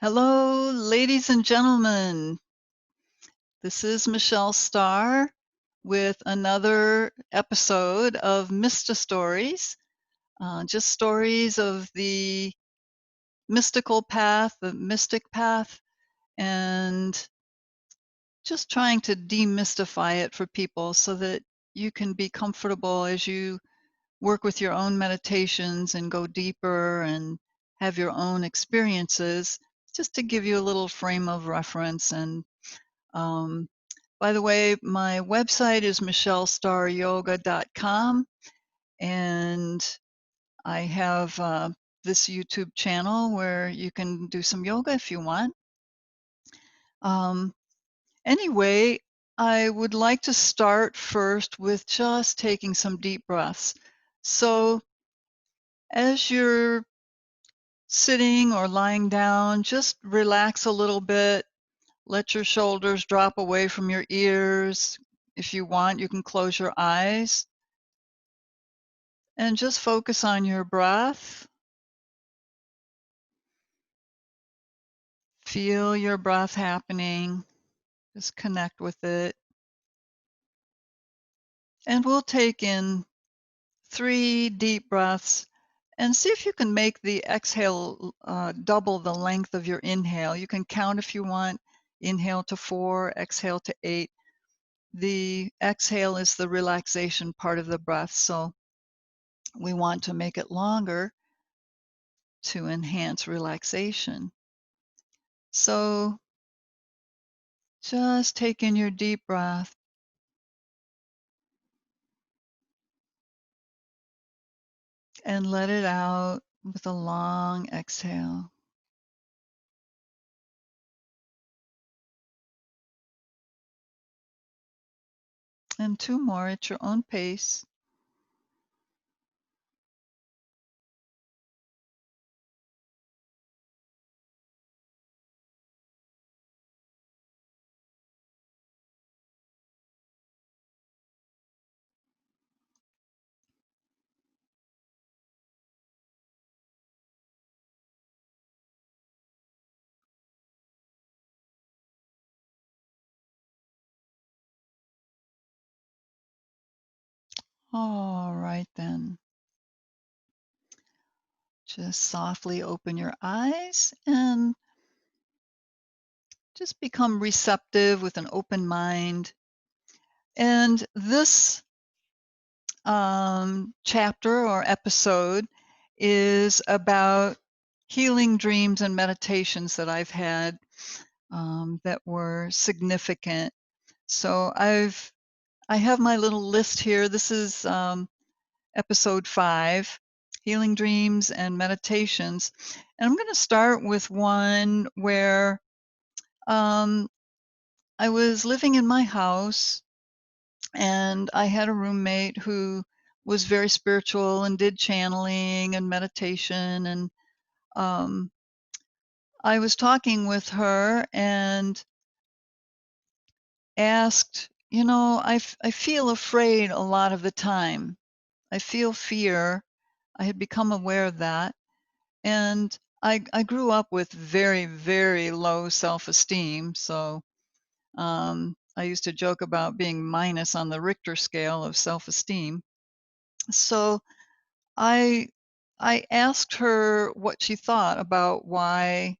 Hello, ladies and gentlemen. This is Michelle Starr with another episode of Mysti-Stories, just stories of the mystical path, the mystic path, and just trying to demystify it for people so that you can be comfortable as you work with your own meditations and go deeper and have your own experiences, just to give you a little frame of reference. And by the way, my website is michellestaryoga.com, and I have this YouTube channel where you can do some yoga if you want. Anyway, I would like to start first with just taking some deep breaths. So as you're sitting or lying down, just relax a little bit. Let your shoulders drop away from your ears. If you want, you can close your eyes and just focus on your breath. Feel your breath happening. Just connect with it. And we'll take in 3 deep breaths and see if you can make the exhale double the length of your inhale. You can count if you want. Inhale to 4, exhale to 8. The exhale is the relaxation part of the breath, so we want to make it longer to enhance relaxation. So just take in your deep breath and let it out with a long exhale. And 2 more at your own pace. All right then. Just softly open your eyes and just become receptive with an open mind. And this chapter or episode is about healing dreams and meditations that I've had that were significant. So I have my little list here. This is episode 5, Healing Dreams and Meditations. And I'm going to start with one where um, I was living in my house and I had a roommate who was very spiritual and did channeling and meditation. And um, I was talking with her and asked, I feel afraid a lot of the time. I feel fear. I had become aware of that. And I grew up with very, very low self-esteem. So I used to joke about being minus on the Richter scale of self-esteem. So I I asked her what she thought about why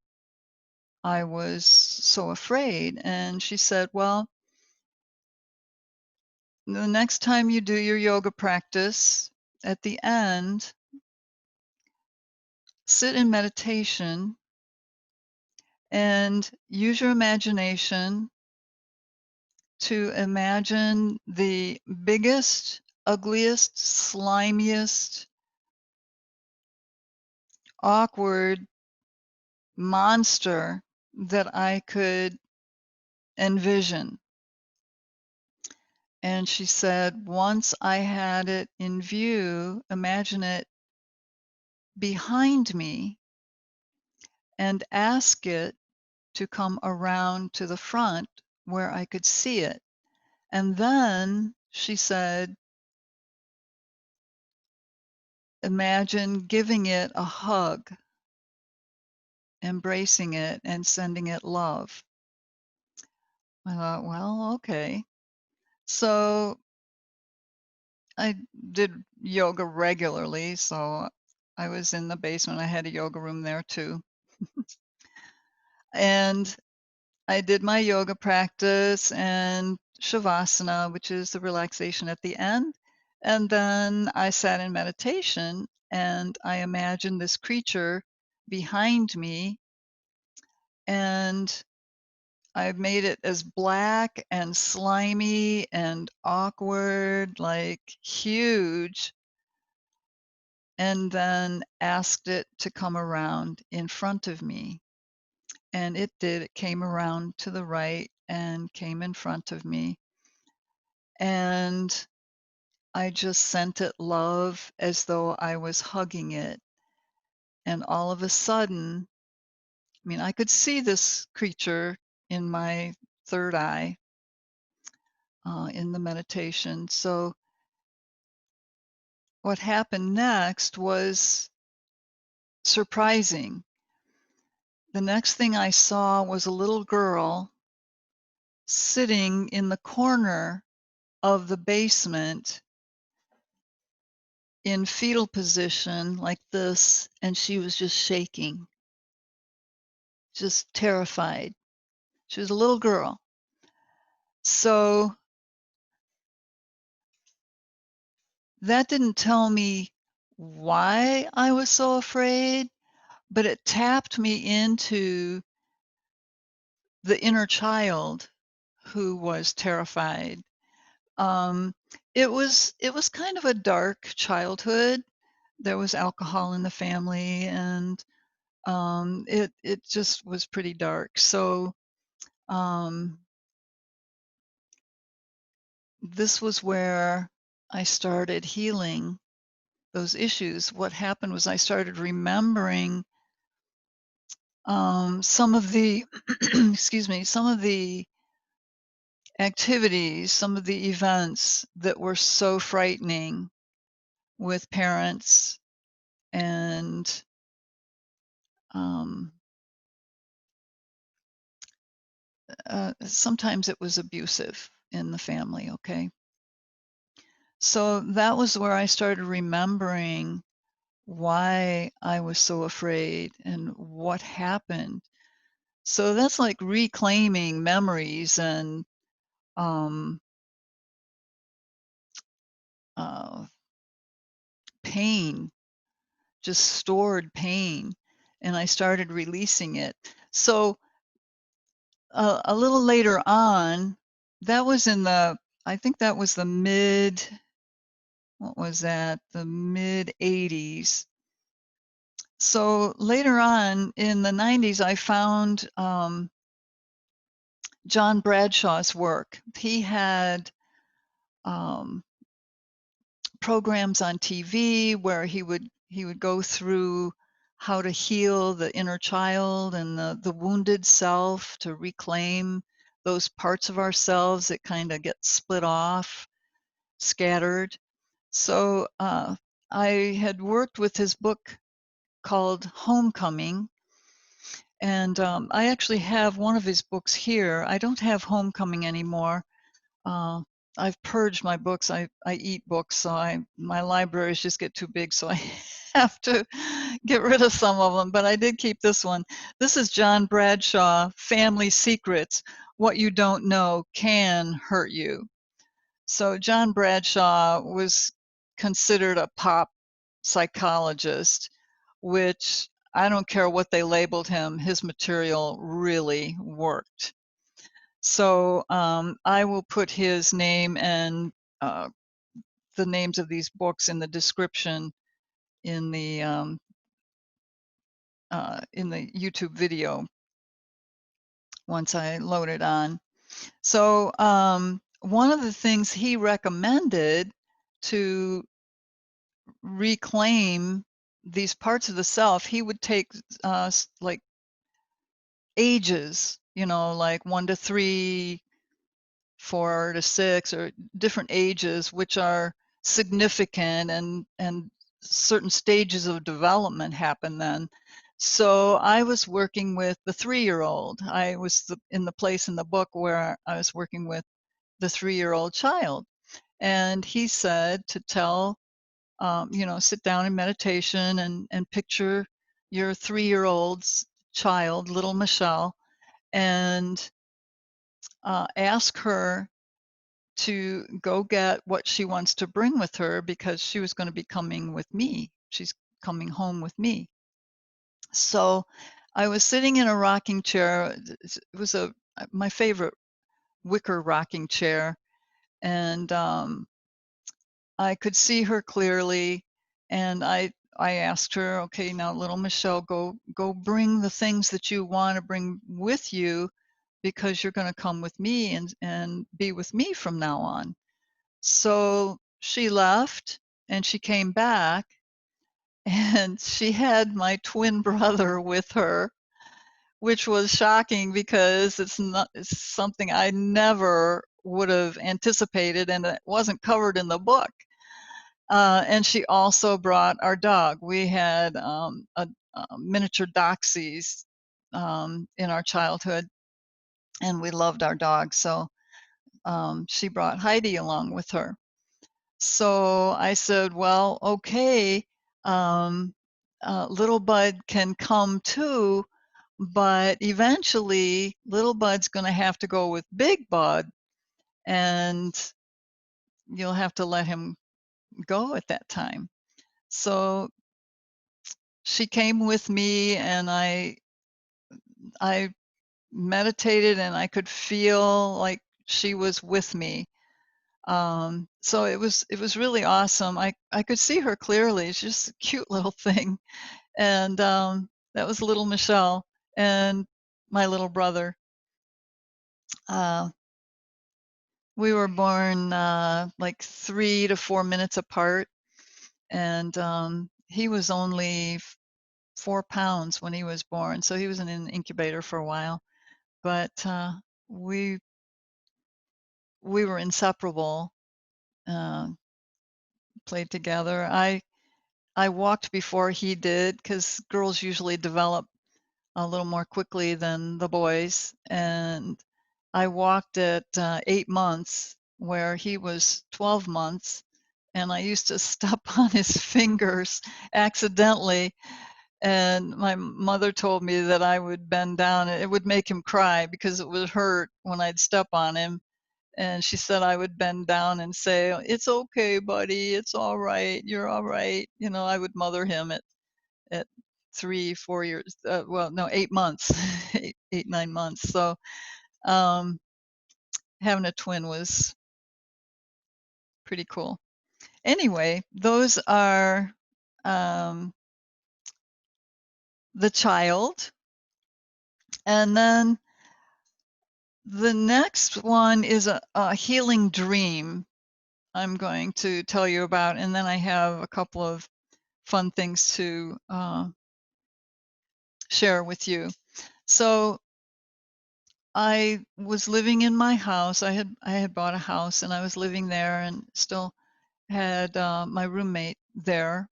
I was so afraid. And she said, well, the next time you do your yoga practice, at the end, sit in meditation and use your imagination to imagine the biggest, ugliest, slimiest, awkward monster that I could envision. And she said, once I had it in view, imagine it behind me and ask it to come around to the front where I could see it. And then she said, imagine giving it a hug embracing it and sending it love. I thought, well, okay. So I did yoga regularly, so I was in the basement. I had a yoga room there too. And I did my yoga practice and shavasana, which is the relaxation at the end. And then I sat in meditation and I imagined this creature behind me, and I made it as black and slimy and awkward, like huge, and then asked it to come around in front of me. And it did. It came around to the right and came in front of me. And I just sent it love as though I was hugging it. And all of a sudden, I mean, I could see this creature in my third eye in the meditation. So what happened next was surprising. The next thing I saw was a little girl sitting in the corner of the basement in fetal position like this, and she was just shaking, just terrified. She was a little girl. So that didn't tell me why I was so afraid, but it tapped me into the inner child who was terrified. Um, it was kind of a dark childhood. There was alcohol in the family, and it just was pretty dark. So um, this was where I started healing those issues. What happened was I started remembering some of the excuse me, some of the activities, some of the events that were so frightening with parents, and um, sometimes it was abusive in the family. Okay, so that was where I started remembering why I was so afraid and what happened. So that's like reclaiming memories and um, uh, pain, just stored pain, and I started releasing it. So a little later on, that was in the, I think that was the what was that? The mid 80s. So later on in the 90s, I found John Bradshaw's work. He had um, programs on TV where he would go through how to heal the inner child and the wounded self, to reclaim those parts of ourselves that kind of get split off, scattered. So I had worked with his book called Homecoming, and I actually have one of his books here. I don't have Homecoming anymore. Uh, I've purged my books. I eat books, so my libraries just get too big, so I have to get rid of some of them. But I did keep this one. This is John Bradshaw, Family Secrets: What You Don't Know Can Hurt You. So John Bradshaw was considered a pop psychologist, which I don't care what they labeled him, his material really worked. So I will put his name and uh, the names of these books in the description in the YouTube video once I load it on. So one of the things he recommended to reclaim these parts of the self, he would take like ages, like 1 to 3, 4 to 6, or different ages, which are significant, and certain stages of development happen then. So I was working with the 3-year-old. I was in the place in the book where I was working with the 3-year-old child. And he said to tell, sit down in meditation and picture your 3-year-old's child, little Michelle, and ask her to go get what she wants to bring with her because she was going to be coming with me. She's coming home with me. So I was sitting in a rocking chair. It was my favorite wicker rocking chair, and I could see her clearly. And I asked her, okay, now little Michelle, go bring the things that you want to bring with you because you're going to come with me and be with me from now on. So she left and she came back and she had my twin brother with her, which was shocking because it's something I never would have anticipated and it wasn't covered in the book. And she also brought our dog. We had a miniature Doxies in our childhood, and we loved our dog. So she brought Heidi along with her. So I said, well, okay, um, little Bud can come too, but eventually little Bud's going to have to go with Big Bud, and you'll have to let him go at that time. So she came with me, and I meditated, and I could feel like she was with me. So it was really awesome. I could see her clearly. She's just a cute little thing. And that was little Michelle and my little brother. Uh, we were born like 3 to 4 minutes apart, and he was only 4 pounds when he was born, so he was in an incubator for a while. But we we were inseparable. Uh, Played together. I walked before he did because girls usually develop a little more quickly than the boys. And I walked at 8 months, where he was 12 months. And I used to step on his fingers accidentally. And my mother told me that I would bend down. It would make him cry because it would hurt when I'd step on him. And she said I would bend down and say, "It's okay, buddy. It's all right. You're all right." I would mother him at 3, 4 years. Well, no, 8 months, 9 months. So um, having a twin was pretty cool. Anyway, those are um, the child, and then the next one is a healing dream. I'm going to tell you about, and then I have a couple of fun things to share with you. So I was living in my house. I had bought a house, and I was living there, and still had my roommate there.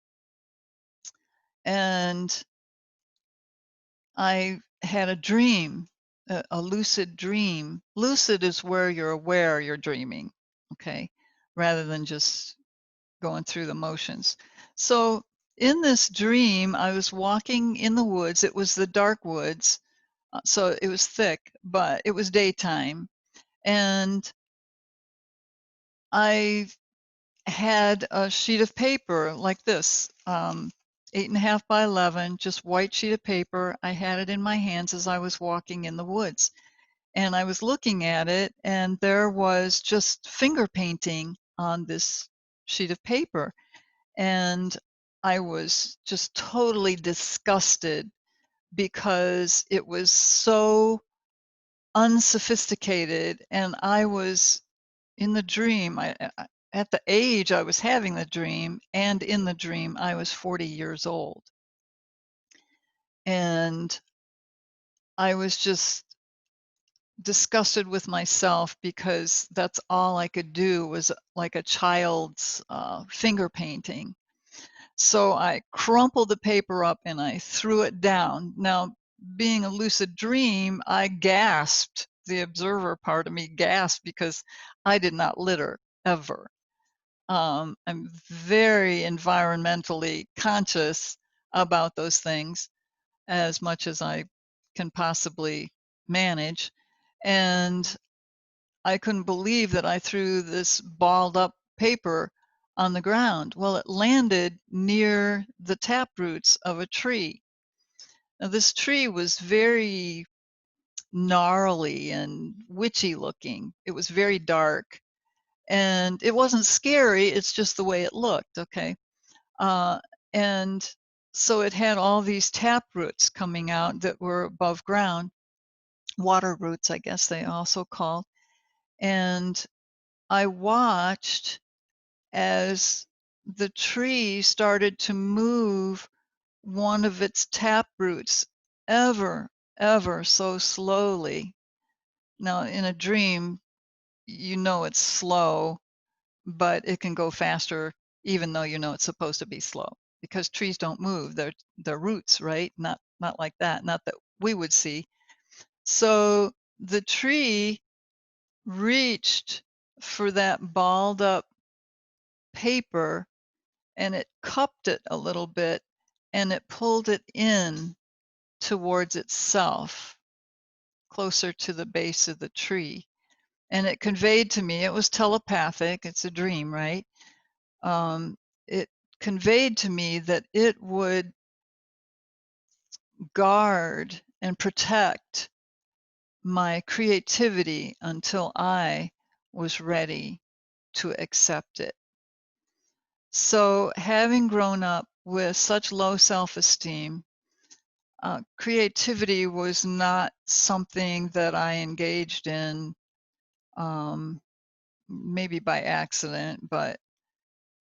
And I had a dream, a lucid dream. Lucid is where you're aware you're dreaming, okay, rather than just going through the motions. So in this dream, I was walking in the woods. It was the dark woods, so it was thick, but it was daytime. And I had a sheet of paper like this, 8.5 by 11, just white sheet of paper. I had it in my hands as I was walking in the woods. And I was looking at it, and there was just finger painting on this sheet of paper. And I was just totally disgusted because it was so unsophisticated. And I was in the dream, at the age I was having the dream, and in the dream, I was 40 years old. And I was just disgusted with myself because that's all I could do was like a child's finger painting. So I crumpled the paper up and I threw it down. Now, being a lucid dream, I gasped. The observer part of me gasped because I did not litter ever. I'm very environmentally conscious about those things as much as I can possibly manage. And I couldn't believe that I threw this balled up paper on the ground. Well, it landed near the tap roots of a tree. Now, this tree was very gnarly and witchy looking. It was very dark and it wasn't scary. It's just the way it looked. Okay. Uh, and so it had all these tap roots coming out that were above ground, water roots, I guess they also called. And I watched as the tree started to move one of its tap roots ever so slowly. Now, in a dream, you know it's slow, but it can go faster even though you know it's supposed to be slow because trees don't move. They're roots, right? Not like that, not that we would see. So the tree reached for that balled up paper and it cupped it a little bit and it pulled it in towards itself, closer to the base of the tree. And it conveyed to me, it was telepathic, it's a dream, right? It conveyed to me that it would guard and protect my creativity until I was ready to accept it. So, having grown up with such low self esteem, creativity was not something that I engaged in, um, maybe by accident, but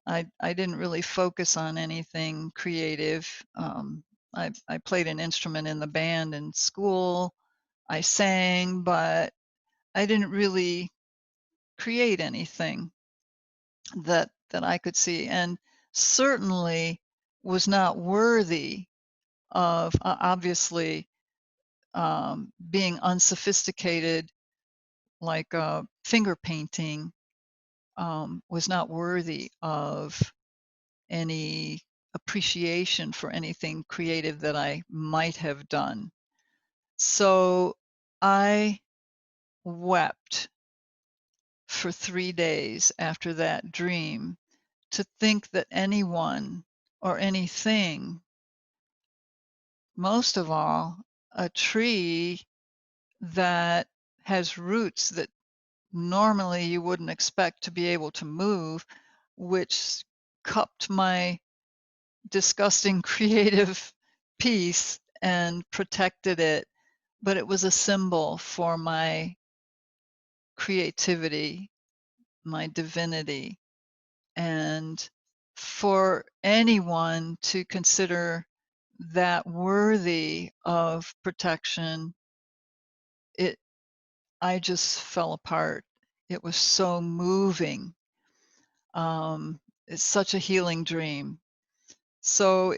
I didn't really focus on anything creative. I played an instrument in the band in school. I sang, but I didn't really create anything that I could see, and certainly was not worthy of obviously being unsophisticated, like finger painting, was not worthy of any appreciation for anything creative that I might have done. So I wept for 3 days after that dream to think that anyone or anything, most of all, a tree that has roots that normally you wouldn't expect to be able to move, which cupped my disgusting creative piece and protected it, but it was a symbol for my creativity, my divinity, and for anyone to consider that worthy of protection, it I just fell apart. It was so moving. It's such a healing dream. So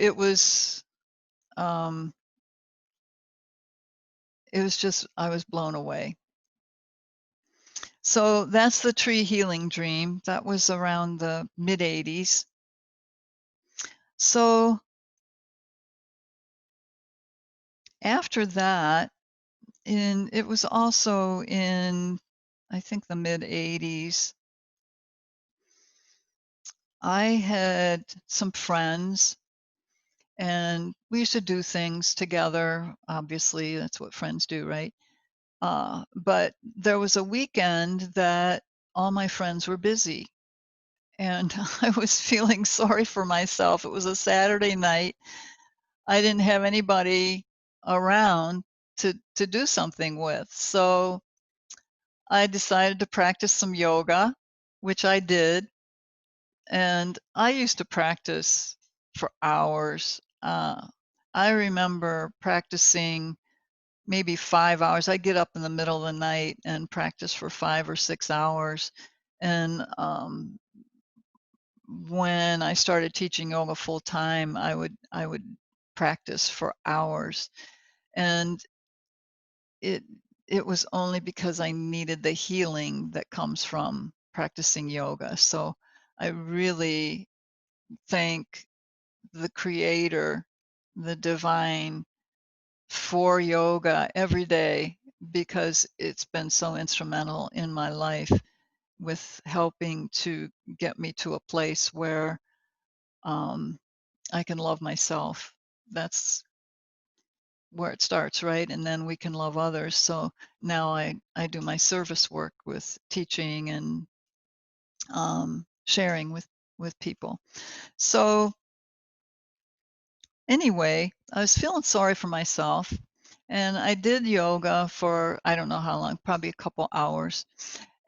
um, it was just I was blown away. So that's the tree healing dream. That was around the mid 80s. So after that, it was also in, I think, the mid 80s. I had some friends and we used to do things together. Obviously, that's what friends do, right? But there was a weekend that all my friends were busy and I was feeling sorry for myself. It was a Saturday night. I didn't have anybody around to do something with. So I decided to practice some yoga, which I did. And I used to practice for hours. I remember practicing maybe 5 hours. I get up in the middle of the night and practice for 5 or 6 hours. And when I started teaching yoga full time, I would practice for hours, and it it was only because I needed the healing that comes from practicing yoga. So I really thank the creator, the divine, for yoga every day because it's been so instrumental in my life with helping to get me to a place where um, I can love myself. That's where it starts, right? And then we can love others. So now I do my service work with teaching and sharing with people. So anyway, I was feeling sorry for myself, and I did yoga for I don't know how long, probably a couple hours.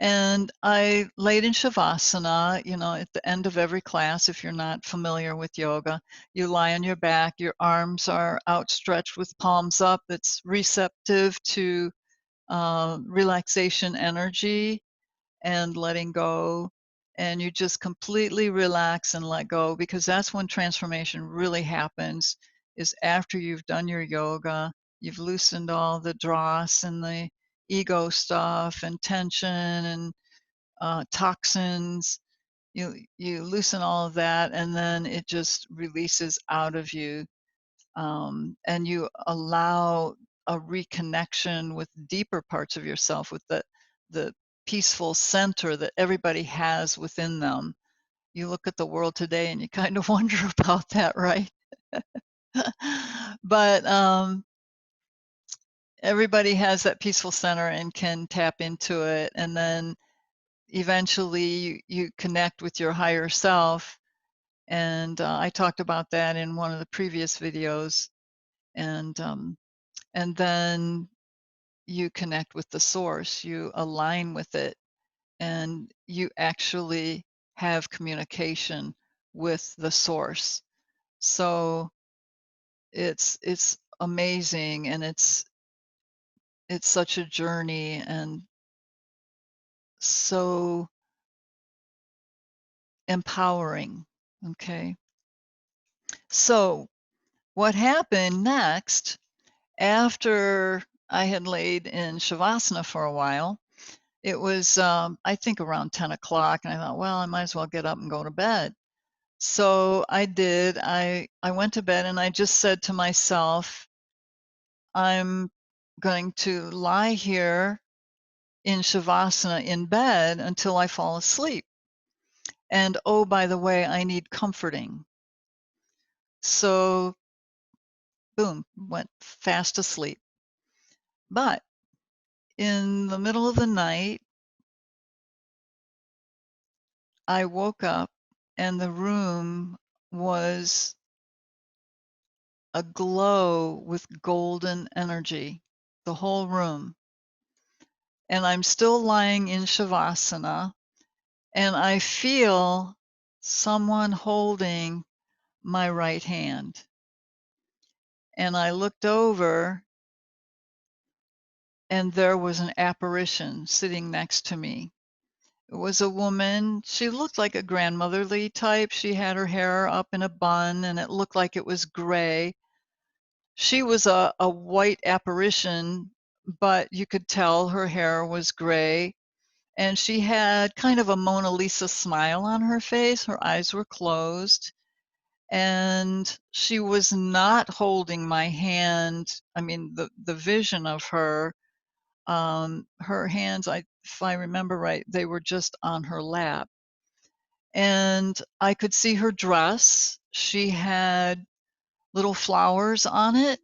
And I laid in Shavasana, at the end of every class, if you're not familiar with yoga, you lie on your back, your arms are outstretched with palms up. It's receptive to relaxation energy and letting go. And you just completely relax and let go because that's when transformation really happens is after you've done your yoga, you've loosened all the dross and the ego stuff and tension and toxins. You loosen all of that and then it just releases out of you, and you allow a reconnection with deeper parts of yourself, with the peaceful center that everybody has within them. You look at the world today and you kind of wonder about that, right? But everybody has that peaceful center and can tap into it, and then eventually you connect with your higher self. And I talked about that in one of the previous videos. And then you connect with the source, you align with it, and you actually have communication with the source. So it's amazing, and it's such a journey and so empowering. Okay. So what happened next after I had laid in Shavasana for a while, it was, I think around 10 o'clock, and I thought, well, I might as well get up and go to bed. So I did. I went to bed and I just said to myself, I'm going to lie here in Shavasana in bed until I fall asleep. And oh, by the way, I need comforting. So boom, went fast asleep. But in the middle of the night, I woke up and the room was aglow with golden energy, the whole room. And I'm still lying in Shavasana, and I feel someone holding my right hand. And I looked over, and there was an apparition sitting next to me. It was a woman. She looked like a grandmotherly type. She had her hair up in a bun, and it looked like it was gray. She was a white apparition, but you could tell her hair was gray, and she had kind of a Mona Lisa smile on her face. Her eyes were closed, and she was not holding my hand. I mean, the vision of her, her hands, if I remember right, they were just on her lap. And I could see her dress. She had little flowers on it,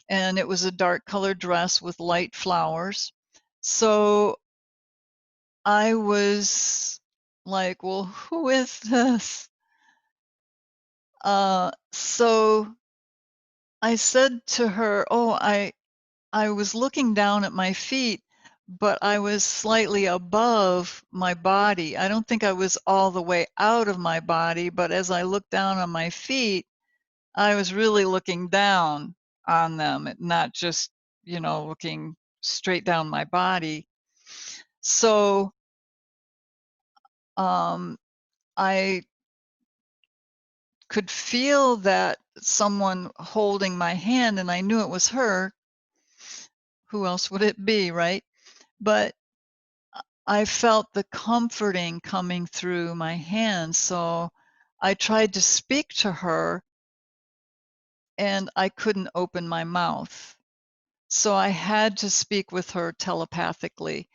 and it was a dark colored dress with light flowers. So I was like, well, who is this? So I said to her, oh, I was looking down at my feet, but I was slightly above my body. I don't think I was all the way out of my body, but as I looked down on my feet, I was really looking down on them, not just, looking straight down my body. So um, I could feel that someone holding my hand, and I knew it was her. Who else would it be, right? But I felt the comforting coming through my hand, so I tried to speak to her, and I couldn't open my mouth. So I had to speak with her telepathically.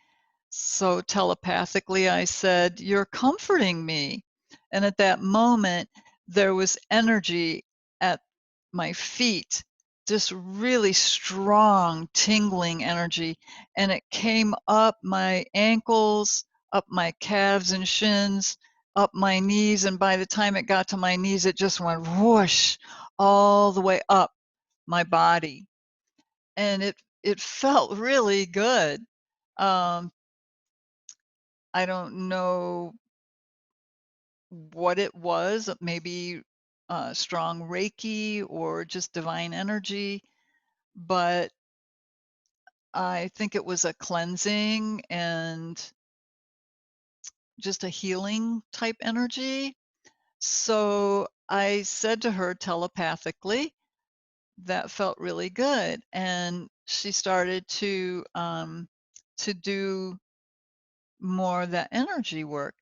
So telepathically, I said, "You're comforting me." And at that moment, there was energy at my feet, just really strong, tingling energy. And it came up my ankles, up my calves and shins, up my knees. And by the time it got to my knees, it just went whoosh all the way up my body. And it felt really good. Um, I don't know what it was, maybe strong Reiki or just divine energy, but I think it was a cleansing and just a healing type energy. So I said to her telepathically, that felt really good. And she started to do more of that energy work.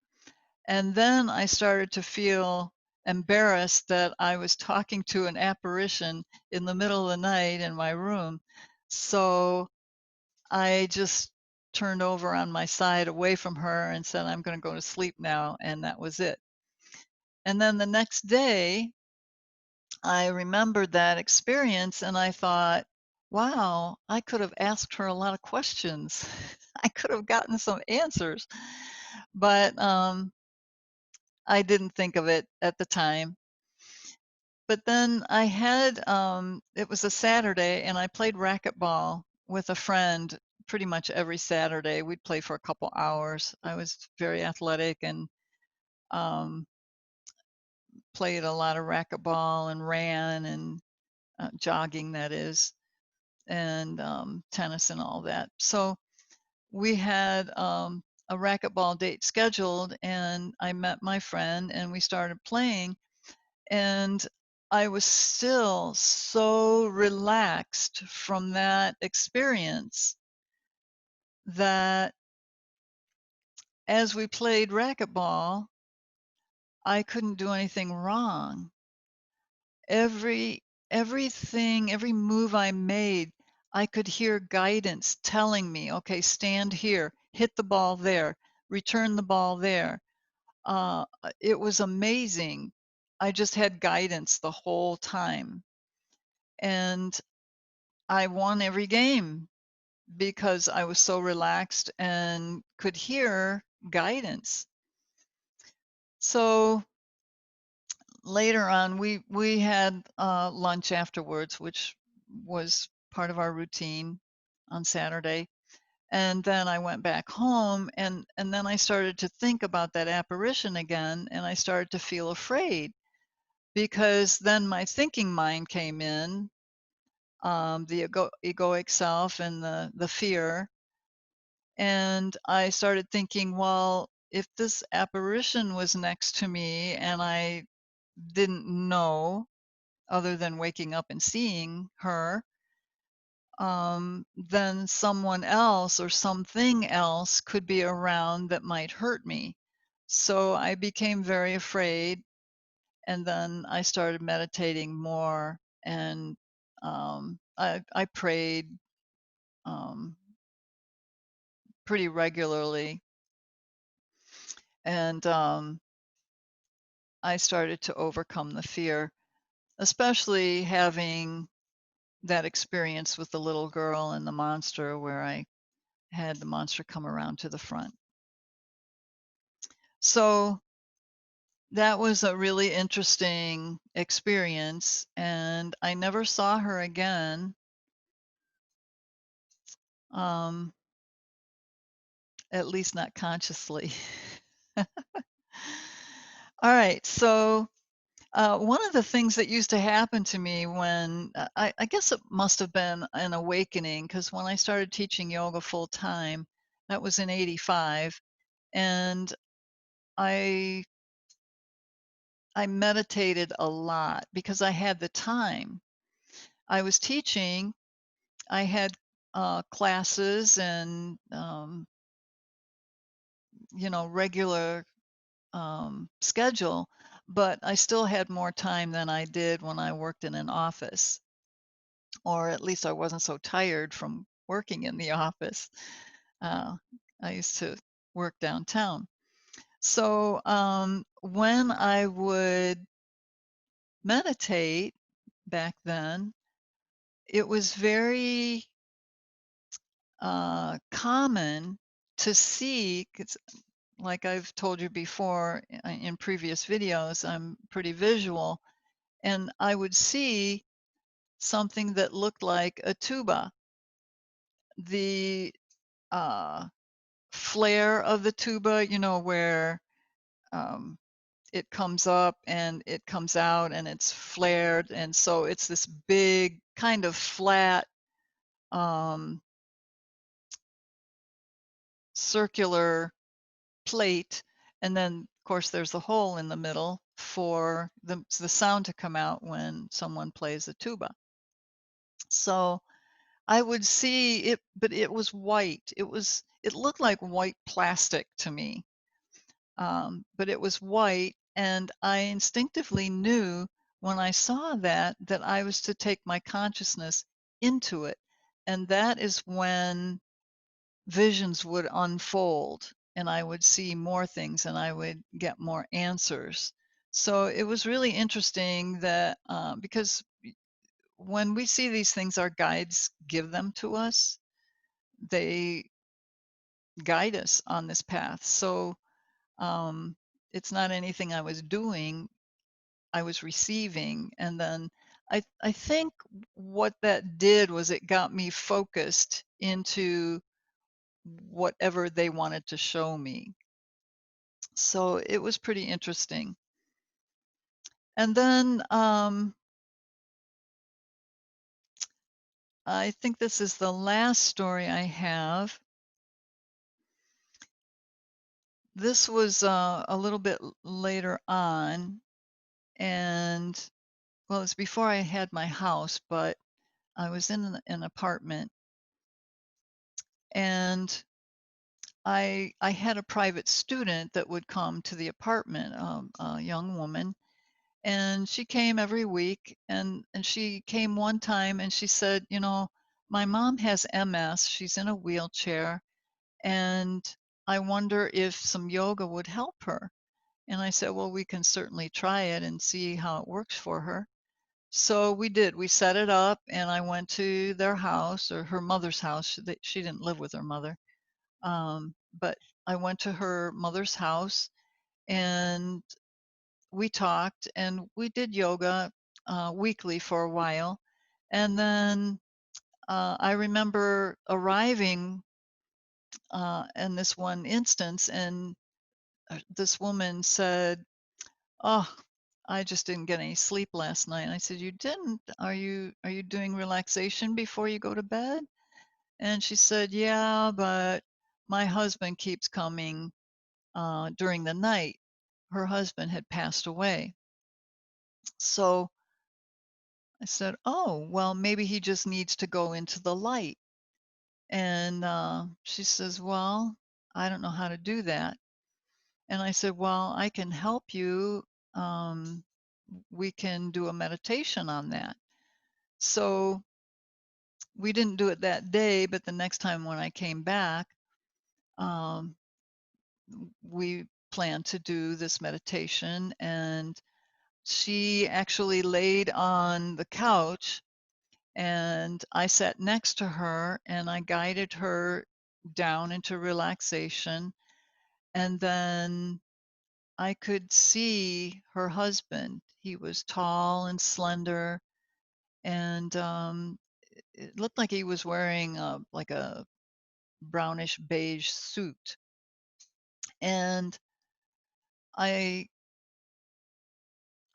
And then I started to feel embarrassed that I was talking to an apparition in the middle of the night in my room. So I just turned over on my side away from her and said, "I'm going to go to sleep now." And that was it. And then the next day, I remembered that experience and I thought, wow, I could have asked her a lot of questions. I could have gotten some answers, but I didn't think of it at the time. But then I had, it was a Saturday and I played racquetball with a friend pretty much every Saturday. We'd play for a couple hours. I was very athletic and um, played a lot of racquetball and ran and jogging, that is, and tennis and all that. So we had a racquetball date scheduled and I met my friend and we started playing. And I was still so relaxed from that experience that as we played racquetball, I couldn't do anything wrong. Every every move I made, I could hear guidance telling me, "Okay, stand here, hit the ball there, return the ball there." It was amazing. I just had guidance the whole time. And I won every game because I was so relaxed and could hear guidance. So later on, we had lunch afterwards, which was part of our routine on Saturday. And then I went back home, and then I started to think about that apparition again, and I started to feel afraid because then my thinking mind came in, the egoic self and the fear. And I started thinking, well, if this apparition was next to me and I didn't know other than waking up and seeing her, then someone else or something else could be around that might hurt me. So I became very afraid. And then I started meditating more and I prayed um, pretty regularly. And I started to overcome the fear, especially having that experience with the little girl and the monster where I had the monster come around to the front. So that was a really interesting experience, and I never saw her again, um, at least not consciously. All right, so one of the things that used to happen to me when I guess it must have been an awakening because when I started teaching yoga full time, that was in '85, and I I meditated a lot because I had the time. I was teaching, I had, classes and, regular, schedule, but I still had more time than I did when I worked in an office, or at least I wasn't so tired from working in the office. Uh, I used to work downtown. So, when I would meditate back then, it was very common to see, 'cause like I've told you before in previous videos, I'm pretty visual, and I would see something that looked like a tuba. The uh, flare of the tuba, where um, it comes up and it comes out and it's flared, and so it's this big kind of flat um, circular plate, and then of course there's a hole in the middle for the sound to come out when someone plays a tuba. So I would see it, but it was white. It looked like white plastic to me, but it was white, and I instinctively knew when I saw that I was to take my consciousness into it, and that is when visions would unfold and I would see more things and I would get more answers. So it was really interesting that because when we see these things, our guides give them to us, they guide us on this path. So um, it's not anything I was doing, I was receiving. And then I think what that did was it got me focused into whatever they wanted to show me. So it was pretty interesting. And then I think this is the last story I have. This was a little bit later on, and well, it's before I had my house, but I was in an apartment, and I had a private student that would come to the apartment, a young woman, and she came every week, and she came one time and she said, my mom has MS, she's in a wheelchair, and I wonder if some yoga would help her. And I said, well, we can certainly try it and see how it works for her. So we did. We set it up, and I went to their house, or her mother's house. She didn't live with her mother, but I went to her mother's house, and we talked, and we did yoga weekly for a while. And then I remember arriving in this one instance, and this woman said, "Oh, I just didn't get any sleep last night." And I said, "You didn't? Are you doing relaxation before you go to bed?" And she said, "Yeah, but my husband keeps coming during the night." Her husband had passed away. So I said, "Oh, well, maybe he just needs to go into the light." And she says, "Well, I don't know how to do that." And I said, "Well, I can help you. Um, we can do a meditation on that." So we didn't do it that day, but the next time when I came back, um, we planned to do this meditation. And she actually laid on the couch, and I sat next to her and I guided her down into relaxation. And then I could see her husband. He was tall and slender, and it looked like he was wearing like a brownish beige suit. And I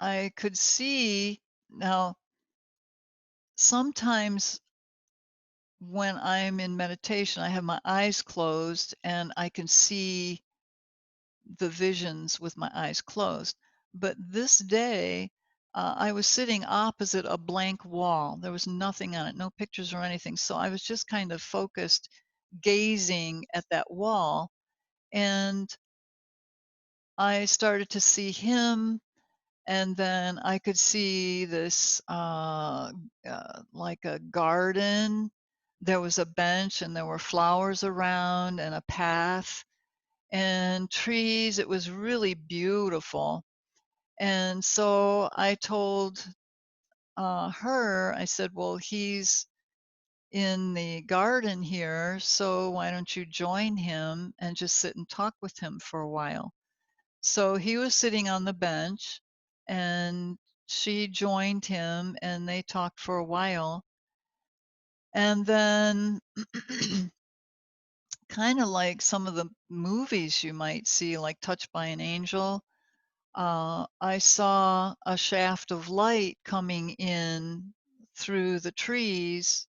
I could see now sometimes when I'm in meditation, I have my eyes closed and I can see the visions with my eyes closed. But this day, I was sitting opposite a blank wall. There was nothing on it, no pictures or anything. So I was just kind of focused, gazing at that wall. And I started to see him, and then I could see this, like a garden. There was a bench, and there were flowers around, and a path, and trees. It was really beautiful. And so I told her, I said, "Well, he's in the garden here, so why don't you join him and just sit and talk with him for a while?" So he was sitting on the bench, and she joined him, and they talked for a while. And then, kind of like some of the movies you might see, like Touched by an Angel, I saw a shaft of light coming in through the trees,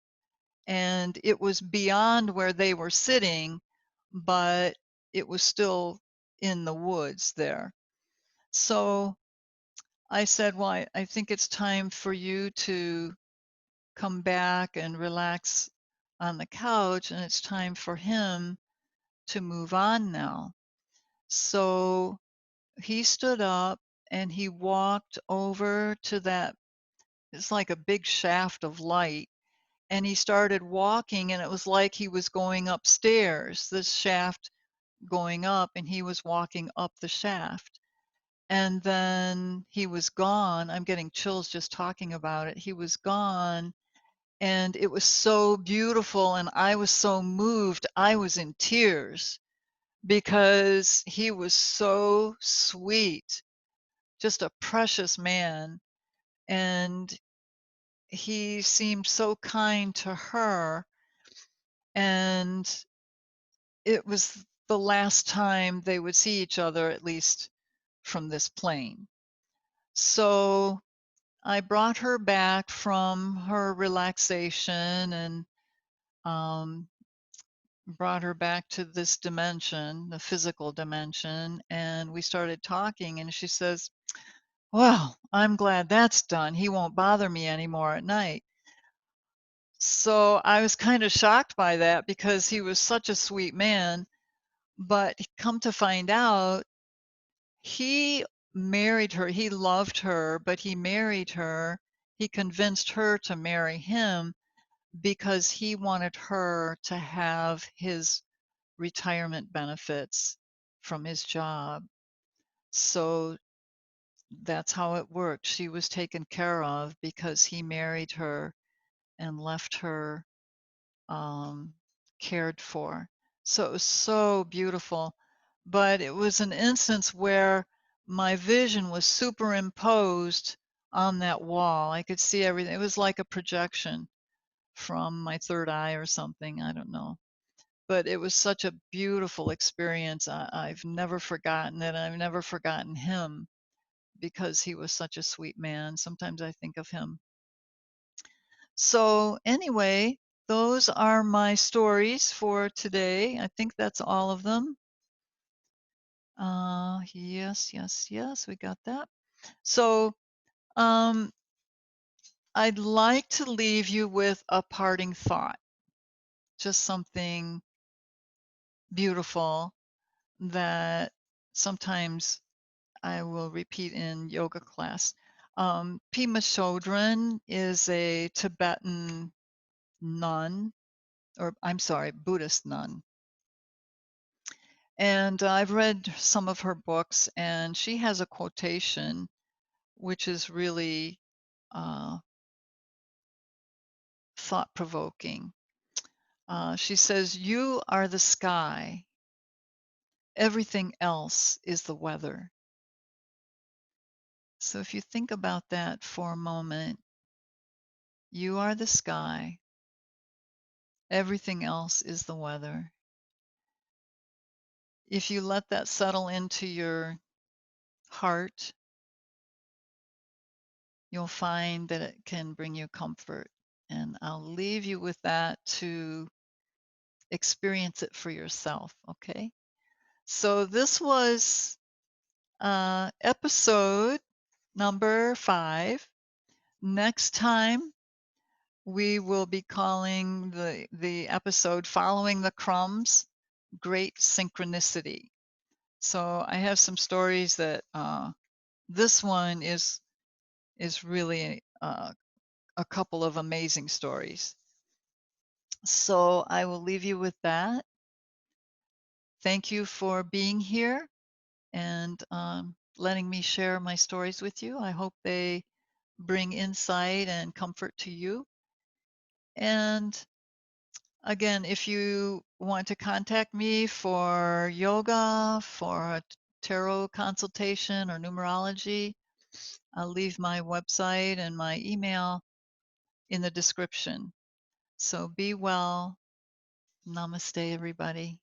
and it was beyond where they were sitting, but it was still in the woods there. So I said, "Well, I think it's time for you to come back and relax on the couch, and it's time for him to move on now." So he stood up and he walked over to that, it's like a big shaft of light, and he started walking, and it was like he was going upstairs, this shaft going up, and he was walking up the shaft. And then he was gone. I'm getting chills just talking about it. He was gone, and it was so beautiful, and I was so moved. I was in tears because he was so sweet, just a precious man, and he seemed so kind to her, and it was the last time they would see each other, at least from this plane. So I brought her back from her relaxation and um, brought her back to this dimension, the physical dimension, and we started talking. And she says, "Well, I'm glad that's done. He won't bother me anymore at night." So I was kind of shocked by that because he was such a sweet man. But come to find out, he married her. He loved her, but he married her. He convinced her to marry him because he wanted her to have his retirement benefits from his job. So that's how it worked. She was taken care of because he married her and left her um, cared for. So it was so beautiful. But it was an instance where my vision was superimposed on that wall. I could see everything. It was like a projection from my third eye or something. I don't know. But it was such a beautiful experience. I've never forgotten it. I've never forgotten him because he was such a sweet man. Sometimes I think of him. So, anyway, those are my stories for today. I think that's all of them. Yes, yes, yes, we got that. So, um, I'd like to leave you with a parting thought, just something beautiful that sometimes I will repeat in yoga class. Pema Chodron is a Tibetan nun, or I'm sorry, Buddhist nun. And I've read some of her books, and she has a quotation which is really uh, thought provoking. She says, "You are the sky, everything else is the weather." So if you think about that for a moment, you are the sky, everything else is the weather. If you let that settle into your heart, you'll find that it can bring you comfort. And I'll leave you with that to experience it for yourself, okay? So this was episode number 5. Next time, we will be calling the episode Following the Crumbs, Great Synchronicity. So I have some stories that this one is really a couple of amazing stories. So I will leave you with that. Thank you for being here and letting me share my stories with you. I hope they bring insight and comfort to you. And again, if you want to contact me for yoga, for a tarot consultation or numerology, I'll leave my website and my email in the description. So be well. Namaste, everybody.